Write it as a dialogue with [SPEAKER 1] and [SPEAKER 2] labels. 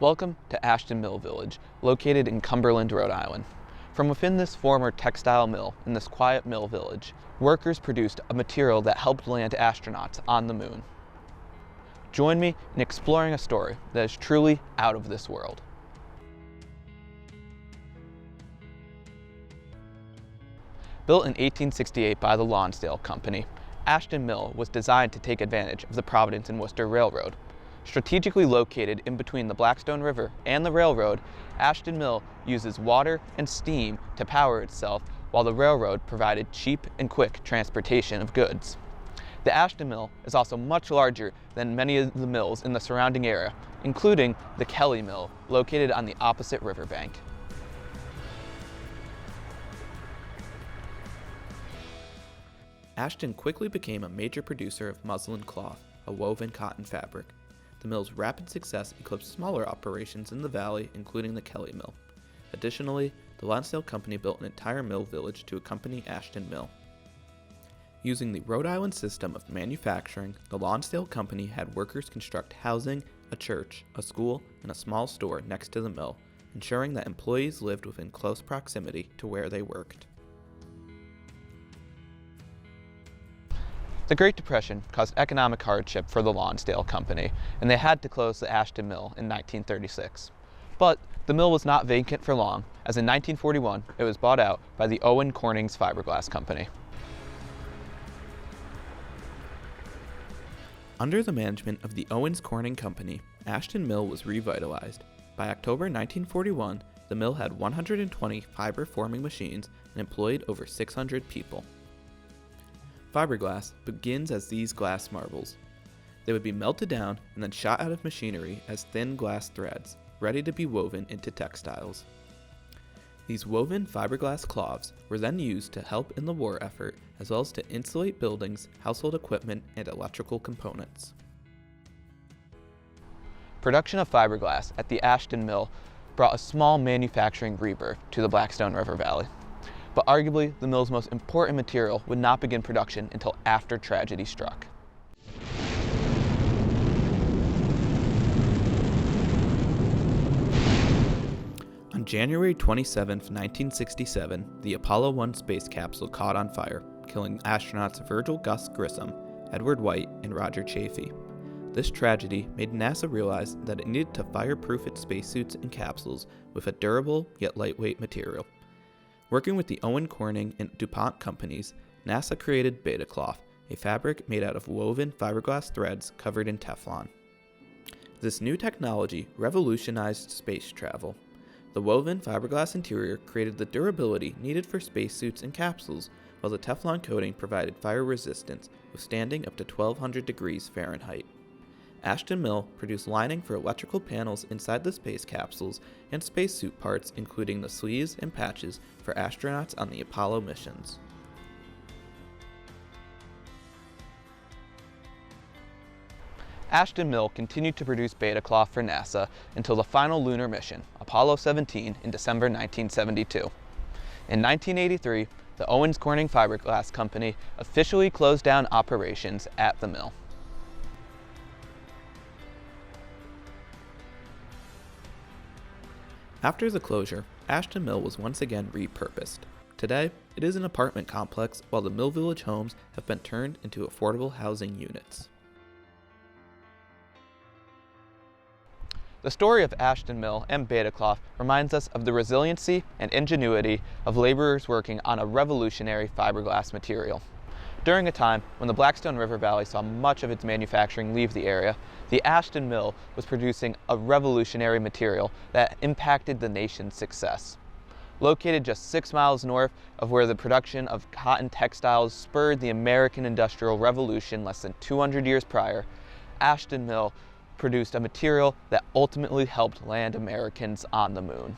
[SPEAKER 1] Welcome to Ashton Mill Village, located in Cumberland, Rhode Island. From within this former textile mill in this quiet mill village, workers produced a material that helped land astronauts on the moon. Join me in exploring a story that is truly out of this world. Built in 1868 by the Lonsdale Company, Ashton Mill was designed to take advantage of the Providence and Worcester Railroad. Strategically located in between the Blackstone River and the railroad, Ashton Mill uses water and steam to power itself, while the railroad provided cheap and quick transportation of goods. The Ashton Mill is also much larger than many of the mills in the surrounding area, including the Kelly Mill, located on the opposite riverbank. Ashton quickly became a major producer of muslin cloth, a woven cotton fabric. The mill's rapid success eclipsed smaller operations in the valley, including the Kelly Mill. Additionally, the Lonsdale Company built an entire mill village to accompany Ashton Mill. Using the Rhode Island system of manufacturing, the Lonsdale Company had workers construct housing, a church, a school, and a small store next to the mill, ensuring that employees lived within close proximity to where they worked. The Great Depression caused economic hardship for the Lonsdale Company, and they had to close the Ashton Mill in 1936. But the mill was not vacant for long, as in 1941 it was bought out by the Owen Corning's Fiberglass Company. Under the management of the Owens Corning Company, Ashton Mill was revitalized. By October 1941, the mill had 120 fiber-forming machines and employed over 600 people. Fiberglass begins as these glass marbles. They would be melted down and then shot out of machinery as thin glass threads, ready to be woven into textiles. These woven fiberglass cloths were then used to help in the war effort, as well as to insulate buildings, household equipment, and electrical components. Production of fiberglass at the Ashton Mill brought a small manufacturing rebirth to the Blackstone River Valley. But arguably, the mill's most important material would not begin production until after tragedy struck. On January 27, 1967, the Apollo 1 space capsule caught on fire, killing astronauts Virgil Gus Grissom, Edward White, and Roger Chaffee. This tragedy made NASA realize that it needed to fireproof its spacesuits and capsules with a durable yet lightweight material. Working with the Owen Corning and DuPont companies, NASA created Beta Cloth, a fabric made out of woven fiberglass threads covered in Teflon. This new technology revolutionized space travel. The woven fiberglass interior created the durability needed for spacesuits and capsules, while the Teflon coating provided fire resistance, withstanding up to 1200 degrees Fahrenheit. Ashton Mill produced lining for electrical panels inside the space capsules and spacesuit parts, including the sleeves and patches for astronauts on the Apollo missions. Ashton Mill continued to produce beta cloth for NASA until the final lunar mission, Apollo 17, in December 1972. In 1983, the Owens Corning Fiberglass Company officially closed down operations at the mill. After the closure, Ashton Mill was once again repurposed. Today, it is an apartment complex, while the Mill Village homes have been turned into affordable housing units. The story of Ashton Mill and Beta Cloth reminds us of the resiliency and ingenuity of laborers working on a revolutionary fiberglass material. During a time when the Blackstone River Valley saw much of its manufacturing leave the area, the Ashton Mill was producing a revolutionary material that impacted the nation's success. Located just 6 miles north of where the production of cotton textiles spurred the American Industrial Revolution less than 200 years prior, Ashton Mill produced a material that ultimately helped land Americans on the moon.